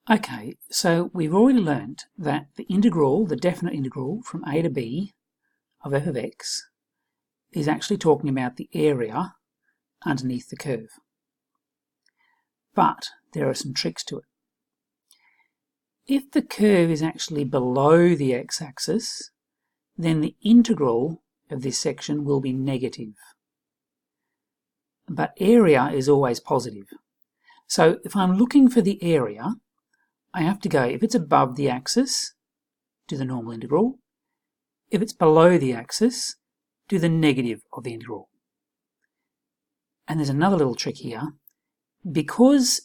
Okay, so we've already learnt that the integral, the definite integral from a to b of f of x is actually talking about the area underneath the curve. But there are some tricks to it. If the curve is actually below the x-axis, then the integral of this section will be negative. But area is always positive. So if I'm looking for the area, I have to go, if it's above the axis, do the normal integral. If it's below the axis, do the negative of the integral. And there's another little trick here. Because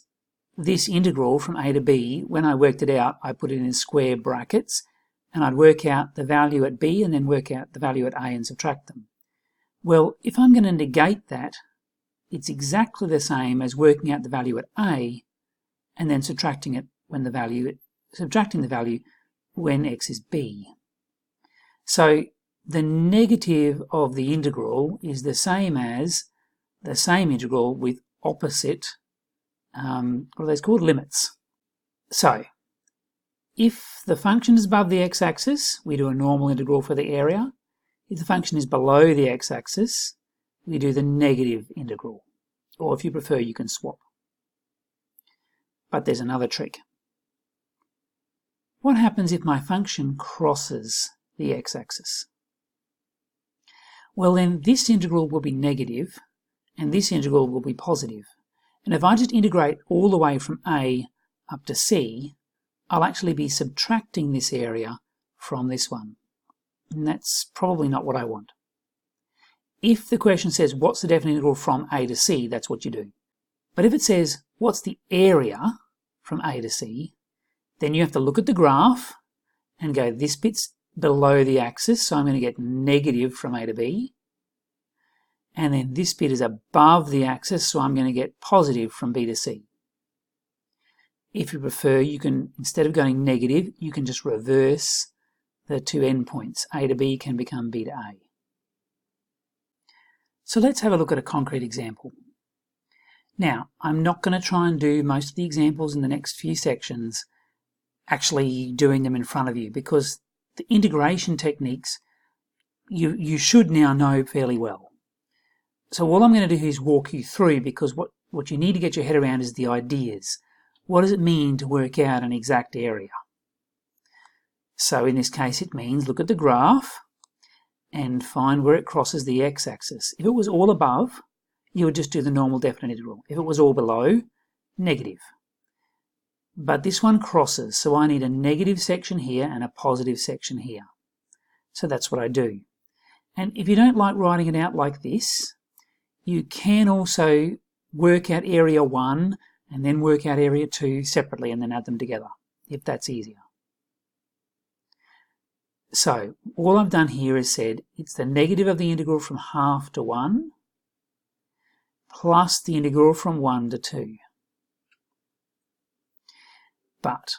this integral from a to b, when I worked it out, I put it in square brackets, and I'd work out the value at b and then work out the value at a and subtract them. Well, if I'm going to negate that, it's exactly the same as working out the value at a and then subtracting the value when x is b. So the negative of the integral is the same as the same integral with opposite, what are those called? Limits. So if the function is above the x-axis, we do a normal integral for the area. If the function is below the x-axis, we do the negative integral. Or if you prefer, you can swap. But there's another trick. What happens if my function crosses the x-axis? Well, then this integral will be negative and this integral will be positive. And if I just integrate all the way from a up to c, I'll actually be subtracting this area from this one. And that's probably not what I want. If the question says, what's the definite integral from a to c, that's what you do. But if it says, what's the area from a to c, then you have to look at the graph and go, this bit's below the axis, so I'm going to get negative from a to b. And then this bit is above the axis, so I'm going to get positive from b to c. If you prefer, you can, instead of going negative, you can just reverse the two endpoints. A to b can become b to a. So let's have a look at a concrete example. Now, I'm not going to try and do most of the examples in the next few sections actually doing them in front of you, because the integration techniques you should now know fairly well. So all I'm going to do is walk you through, because what you need to get your head around is the ideas. What does it mean to work out an exact area? So in this case it means look at the graph and find where it crosses the x-axis. If it was all above, you would just do the normal definite integral. If it was all below, negative. But this one crosses, so I need a negative section here and a positive section here. So that's what I do. And if you don't like writing it out like this, you can also work out area 1 and then work out area 2 separately and then add them together, if that's easier. So all I've done here is said it's the negative of the integral from half to 1 plus the integral from 1 to 2. But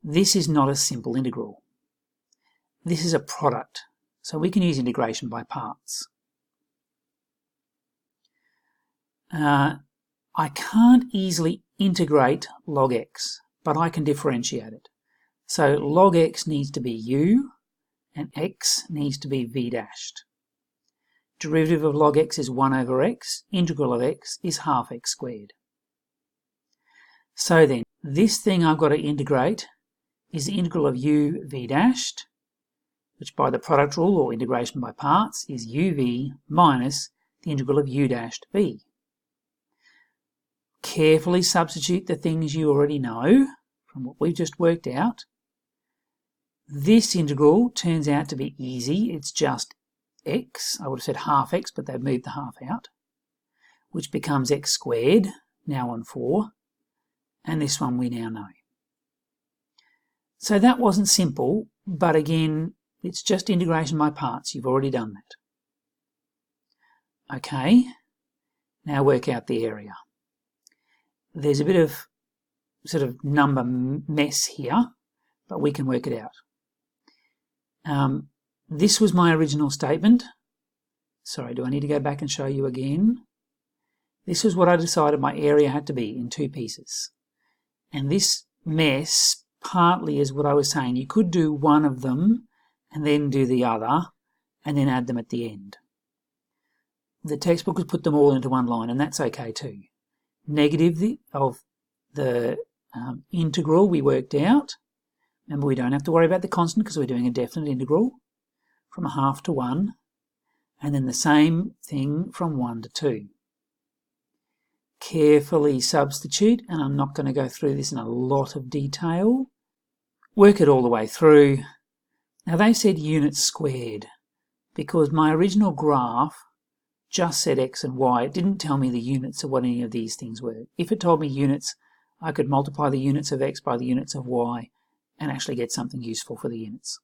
this is not a simple integral. This is a product, so we can use integration by parts. I can't easily integrate log x, but I can differentiate it. So log x needs to be u, and x needs to be v dashed. Derivative of log x is 1 over x, integral of x is half x squared. So then, this thing I've got to integrate is the integral of u v dashed, which by the product rule or integration by parts is uv minus the integral of u dashed v. Carefully substitute the things you already know from what we've just worked out. This integral turns out to be easy. It's just x. I would have said half x, but they've moved the half out, which becomes x squared, now on 4, and this one we now know. So that wasn't simple, but again, it's just integration by parts. You've already done that. Okay, now work out the area. There's a bit of sort of number mess here, but we can work it out. This was my original statement. Sorry, do I need to go back and show you again? This was what I decided my area had to be in 2 pieces. And this mess partly is what I was saying. You could do one of them and then do the other and then add them at the end. The textbook has put them all into one line, and that's okay too. Negative of the integral we worked out. Remember, we don't have to worry about the constant because we're doing a definite integral from 1/2 to 1, and then the same thing from 1 to 2. Carefully substitute, and I'm not going to go through this in a lot of detail. Work it all the way through. Now they said units squared because my original graph just said x and y. It didn't tell me the units of what any of these things were. If it told me units, I could multiply the units of x by the units of y and actually get something useful for the units.